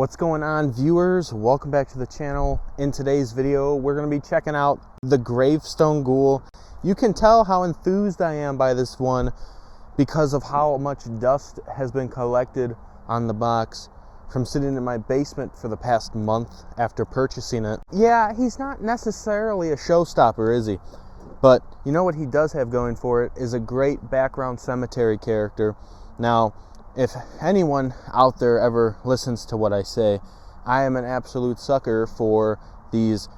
What's going on, viewers? Welcome back to the channel. In today's video, we're going to be checking out the GraveSTONE Ghoul. You can tell how enthused I am by this one because of how much dust has been collected on the box from sitting in my basement for the past month after purchasing it. Yeah, he's not necessarily a showstopper, is he? But you know what he does have going for it is a great background cemetery character. Now, if anyone out there ever listens to what I say, I am an absolute sucker for these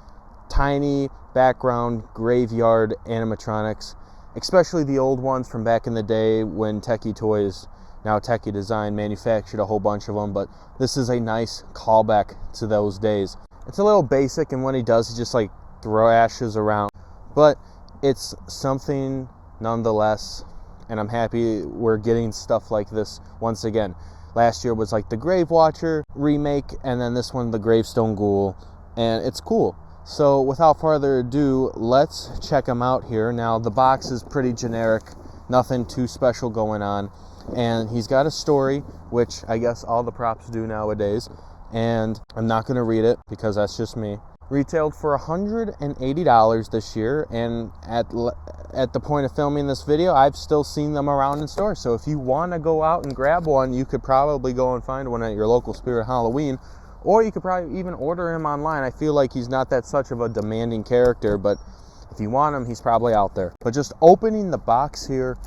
tiny background graveyard animatronics, especially the old ones from back in the day when Techie Toys, now Techie Design, manufactured a whole bunch of them. But this is a nice callback to those days. It's a little basic, and what he does is just like throw ashes around, but it's something nonetheless. And I'm happy we're getting stuff like this once again. Last year was like the Grave Watcher remake, and then this one, the GraveSTONE Ghoul, and it's cool. So without further ado, let's check them out here. Now the box is pretty generic, nothing too special going on, and he's got a story, which I guess all the props do nowadays, and I'm not going to read it because that's just me. Retailed for $180 this year, and at the point of filming this video, I've still seen them around in stores. So if you want to go out and grab one, you could probably go and find one at your local Spirit Halloween, or you could probably even order him online. I feel like he's not that such of a demanding character, but if you want him, he's probably out there. But just opening the box here,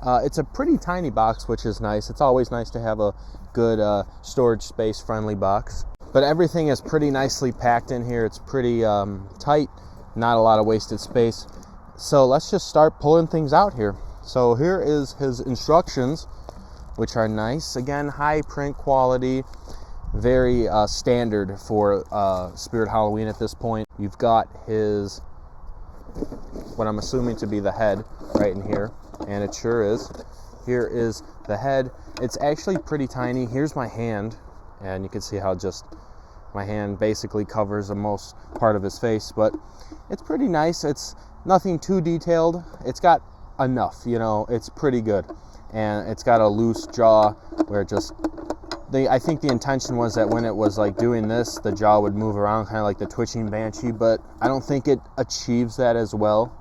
it's a pretty tiny box, which is nice. It's always nice to have a good storage space friendly box. But everything is pretty nicely packed in here. It's pretty tight, not a lot of wasted space. So let's just start pulling things out here. So here is his instructions, which are nice. Again, high print quality, very standard for Spirit Halloween at this point. You've got his, what I'm assuming to be the head right in here, and it sure is. Here is the head. It's actually pretty tiny. Here's my hand, and you can see how just my hand basically covers the most part of his face, but it's pretty nice. It's nothing too detailed. It's got enough, you know, it's pretty good. And it's got a loose jaw where it just, I think the intention was that when it was like doing this, the jaw would move around kind of like the twitching banshee, but I don't think it achieves that as well.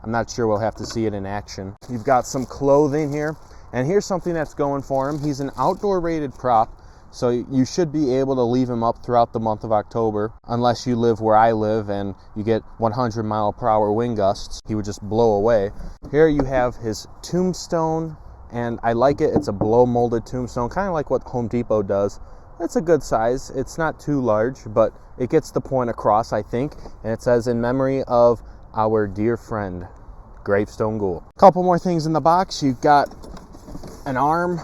I'm not sure, we'll have to see it in action. You've got some clothing here, and here's something that's going for him. He's an outdoor rated prop, so you should be able to leave him up throughout the month of October, unless you live where I live and you get 100-mile-per-hour wind gusts. He would just blow away. Here you have his tombstone, and I like it. It's a blow-molded tombstone, kind of like what Home Depot does. It's a good size. It's not too large, but it gets the point across, I think. And it says, "In memory of our dear friend, GraveSTONE Ghoul." A couple more things in the box. You've got an arm.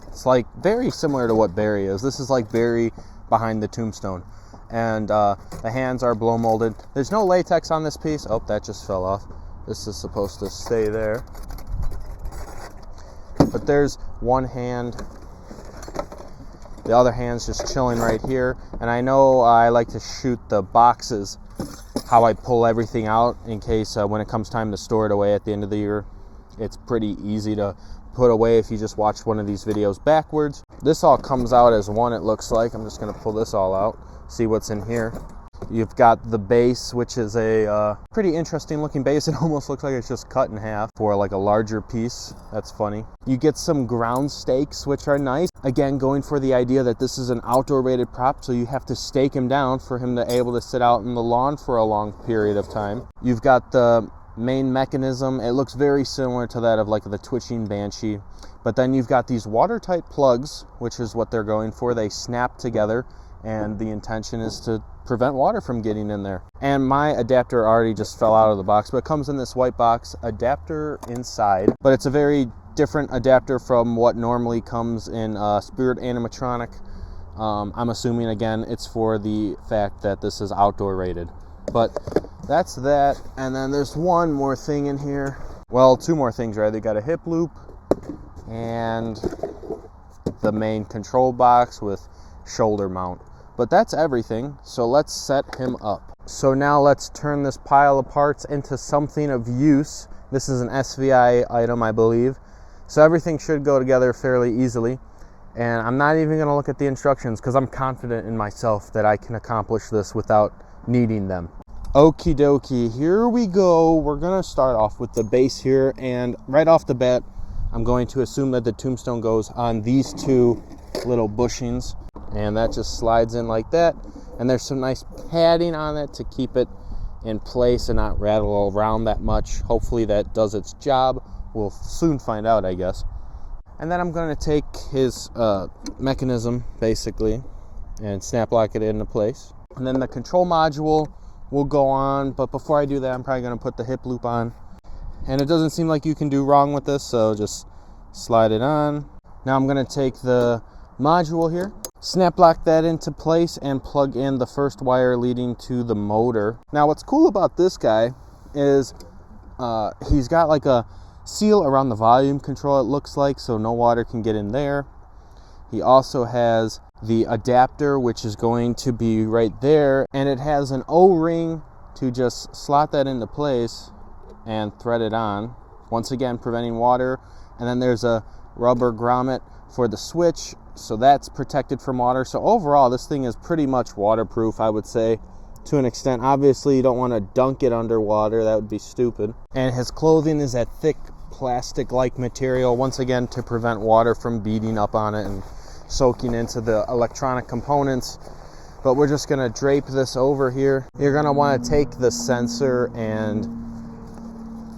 It's like very similar to what Barry is. This is like Barry behind the tombstone. And the hands are blow molded. There's no latex on this piece. Oh, that just fell off. This is supposed to stay there. But there's one hand. The other hand's just chilling right here. And I know I like to shoot the boxes, how I pull everything out in case when it comes time to store it away at the end of the year. It's pretty easy to put away if you just watch one of these videos backwards. This all comes out as one, it looks like. I'm just going to pull this all out, see what's in here. You've got the base, which is a pretty interesting looking base. It almost looks like it's just cut in half for like a larger piece. That's funny. You get some ground stakes, which are nice. Again, going for the idea that this is an outdoor rated prop, so you have to stake him down for him to be able to sit out in the lawn for a long period of time. You've got the main mechanism. It looks very similar to that of like the twitching banshee, but then you've got these watertight plugs, which is what they're going for. They snap together, and the intention is to prevent water from getting in there. And my adapter already just fell out of the box, but it comes in this white box adapter inside, but it's a very different adapter from what normally comes in Spirit animatronic. I'm assuming again it's for the fact that this is outdoor rated. But that's that, and then there's one more thing in here. Well, two more things, right? They got a hip loop and the main control box with shoulder mount. But that's everything, so let's set him up. So now let's turn this pile of parts into something of use. This is an SVI item, I believe. So everything should go together fairly easily. And I'm not even going to look at the instructions because I'm confident in myself that I can accomplish this without needing them. Okie dokie, here we go. We're going to start off with the base here, and right off the bat, I'm going to assume that the tombstone goes on these two little bushings, and that just slides in like that. And there's some nice padding on it to keep it in place and not rattle around that much. Hopefully that does its job. We'll soon find out, I guess. And then I'm going to take his mechanism, basically, and snap lock it into place. And then the control module will go on, but before I do that, I'm probably going to put the hip loop on. And it doesn't seem like you can do wrong with this, so just slide it on. Now I'm going to take the module here, snap lock that into place, and plug in the first wire leading to the motor. Now what's cool about this guy is he's got like a seal around the volume control, it looks like, so no water can get in there. He also has the adapter, which is going to be right there, and it has an O-ring to just slot that into place and thread it on, once again preventing water. And then there's a rubber grommet for the switch, so that's protected from water. So overall this thing is pretty much waterproof, I would say, to an extent. Obviously you don't want to dunk it underwater, that would be stupid. And his clothing is that thick plastic-like material, once again to prevent water from beating up on it and soaking into the electronic components. But we're just going to drape this over here. You're going to want to take the sensor and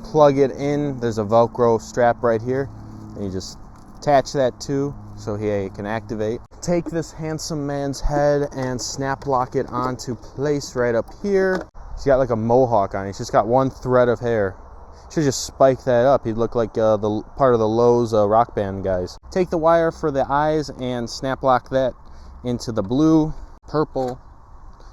plug it in. There's a Velcro strap right here, and you just attach that to so he can activate. Take this handsome man's head and snap lock it onto place right up here. He's got like a mohawk on. He's just got one thread of hair. Should just spike that up. He'd look like the part of the Lowe's rock band guys. Take the wire for the eyes and snap lock that into the blue, purple.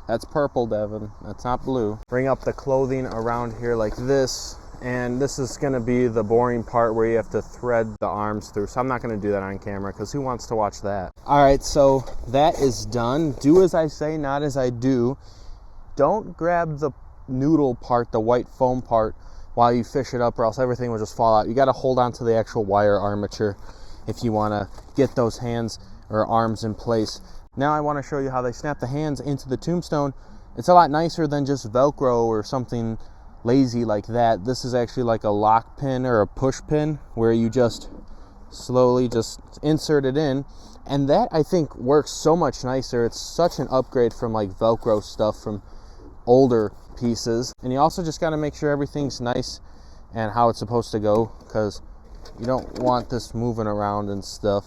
That's purple, Devin. That's not blue. Bring up the clothing around here like this. And this is going to be the boring part where you have to thread the arms through. So I'm not going to do that on camera because who wants to watch that? All right, so that is done. Do as I say, not as I do. Don't grab the noodle part, the white foam part, while you fish it up, or else everything will just fall out. You got to hold on to the actual wire armature if you want to get those hands or arms in place. Now I want to show you how they snap the hands into the tombstone. It's a lot nicer than just Velcro or something lazy like that. This is actually like a lock pin or a push pin where you just slowly just insert it in, and that I think works so much nicer. It's such an upgrade from like Velcro stuff from older pieces. And you also just got to make sure everything's nice and how it's supposed to go, because you don't want this moving around and stuff,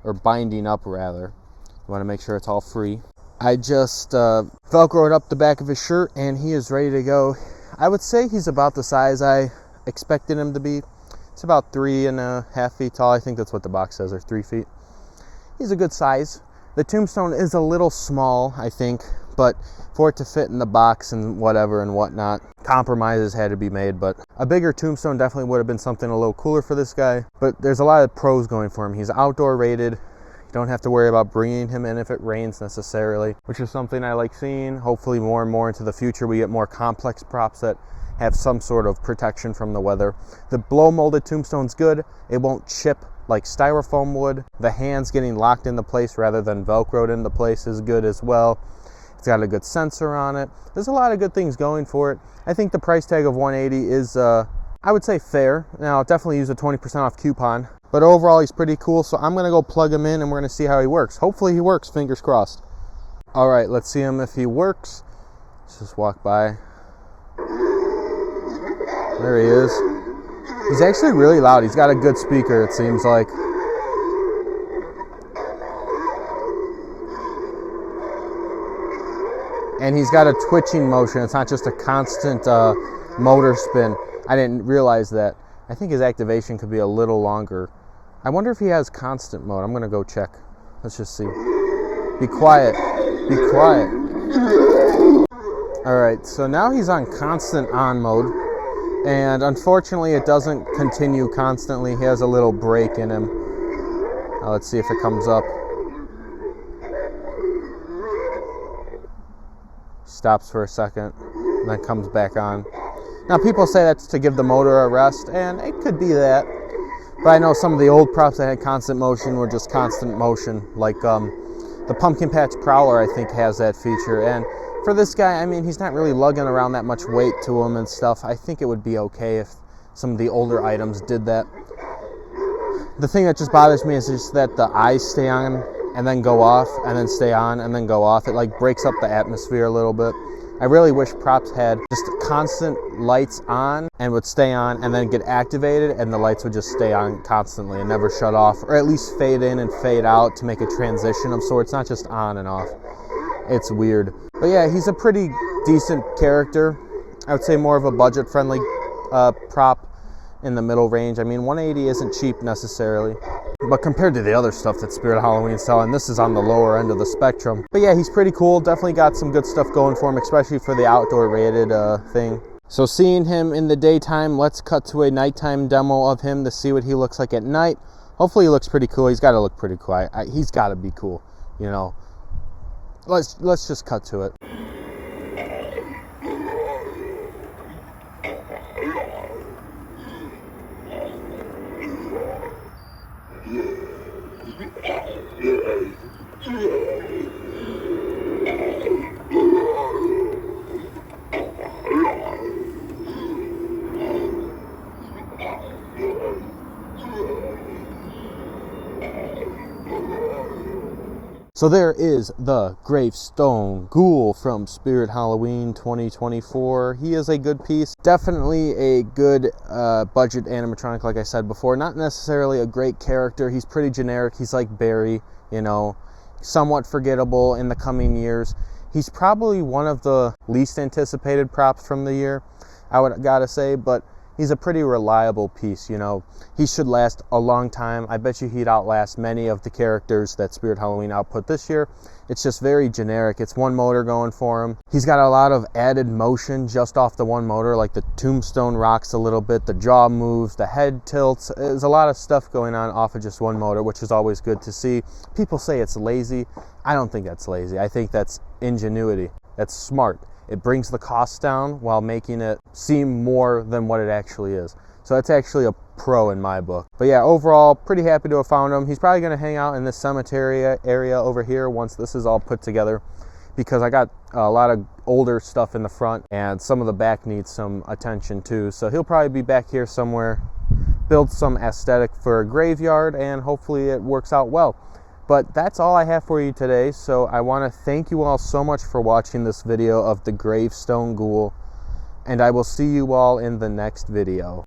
or binding up rather. You want to make sure it's all free. I just Velcroed up the back of his shirt and he is ready to go. I would say he's about the size I expected him to be. It's about 3.5 feet tall. I think that's what the box says, or 3 feet. He's a good size. The tombstone is a little small, I think, but for it to fit in the box and whatever and whatnot, compromises had to be made. But a bigger tombstone definitely would have been something a little cooler for this guy. But there's a lot of pros going for him. He's outdoor rated. You don't have to worry about bringing him in if it rains necessarily, which is something I like seeing. Hopefully more and more into the future we get more complex props that have some sort of protection from the weather. The blow molded tombstone's good. It won't chip like styrofoam would. The hands getting locked into place rather than Velcroed into place is good as well. It's got a good sensor on it. There's a lot of good things going for it. I think the price tag of $180 is, I would say, fair. Now, definitely use a 20% off coupon. But overall, he's pretty cool, so I'm going to go plug him in and we're going to see how he works. Hopefully he works, fingers crossed. All right, let's see him if he works. Let's just walk by. There he is. He's actually really loud. He's got a good speaker, it seems like. And he's got a twitching motion. It's not just a constant motor spin. I didn't realize that. I think his activation could be a little longer. I wonder if he has constant mode. I'm going to go check. Let's just see. Be quiet. Be quiet. All right, so now he's on constant on mode. And unfortunately, it doesn't continue constantly. He has a little break in him. Let's see if it comes up. Stops for a second, and then comes back on. Now, people say that's to give the motor a rest, and it could be that. But I know some of the old props that had constant motion were just constant motion, like the Pumpkin Patch Prowler, I think, has that feature. And for this guy, I mean, he's not really lugging around that much weight to him and stuff. I think it would be okay if some of the older items did that. The thing that just bothers me is just that the eyes stay on and then go off, and then stay on and then go off. It like breaks up the atmosphere a little bit. I really wish props had just constant lights on and would stay on and then get activated, and the lights would just stay on constantly and never shut off, or at least fade in and fade out to make a transition of sorts, not just on and off. It's weird. But yeah, he's a pretty decent character. I would say more of a budget-friendly prop in the middle range. I mean, 180 isn't cheap necessarily, but compared to the other stuff that Spirit Halloween's selling, this is on the lower end of the spectrum. But yeah, he's pretty cool. Definitely got some good stuff going for him, especially for the outdoor rated thing. So seeing him in the daytime, let's cut to a nighttime demo of him to see what he looks like at night. Hopefully he looks pretty cool. He's got to look pretty cool. He's got to be cool, you know. Let's just cut to it. So there is the GraveSTONE Ghoul from Spirit Halloween 2024. He is a good piece. Definitely a good budget animatronic, like I said before. Not necessarily a great character. He's pretty generic. He's like Barry, you know, somewhat forgettable in the coming years. He's probably one of the least anticipated props from the year, I would gotta say, but he's a pretty reliable piece, you know. He should last a long time. I bet you he'd outlast many of the characters that Spirit Halloween output this year. It's just very generic. It's one motor going for him. He's got a lot of added motion just off the one motor, like the tombstone rocks a little bit, the jaw moves, the head tilts. There's a lot of stuff going on off of just one motor, which is always good to see. People say it's lazy. I don't think that's lazy. I think that's ingenuity. That's smart. It brings the costs down while making it seem more than what it actually is. So that's actually a pro in my book. But yeah, overall, pretty happy to have found him. He's probably going to hang out in this cemetery area over here once this is all put together, because I got a lot of older stuff in the front and some of the back needs some attention too. So he'll probably be back here somewhere, build some aesthetic for a graveyard, and hopefully it works out well. But that's all I have for you today, so I want to thank you all so much for watching this video of the GraveSTONE Ghoul, and I will see you all in the next video.